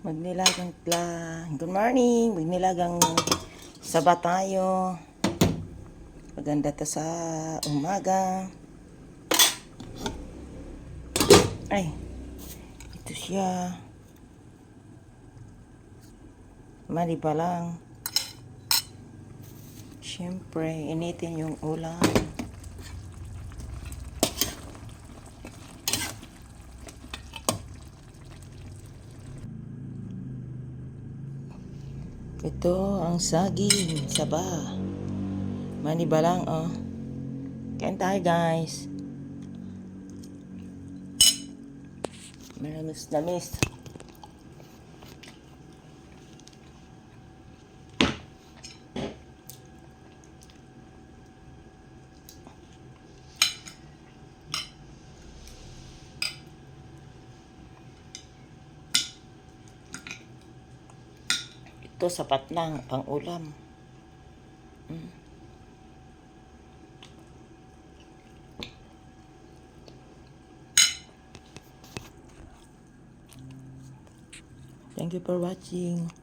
Good morning. Magnilagang saba tayo. Maganda to sa umaga. Ay, ito siya. Mali pa lang. Siyempre, initin yung ulam. Ito ang saging saba. Mani ba lang, oh. Kain tayo, guys. Malamis na miss. Ito sapat lang pang ulam. Thank you for watching.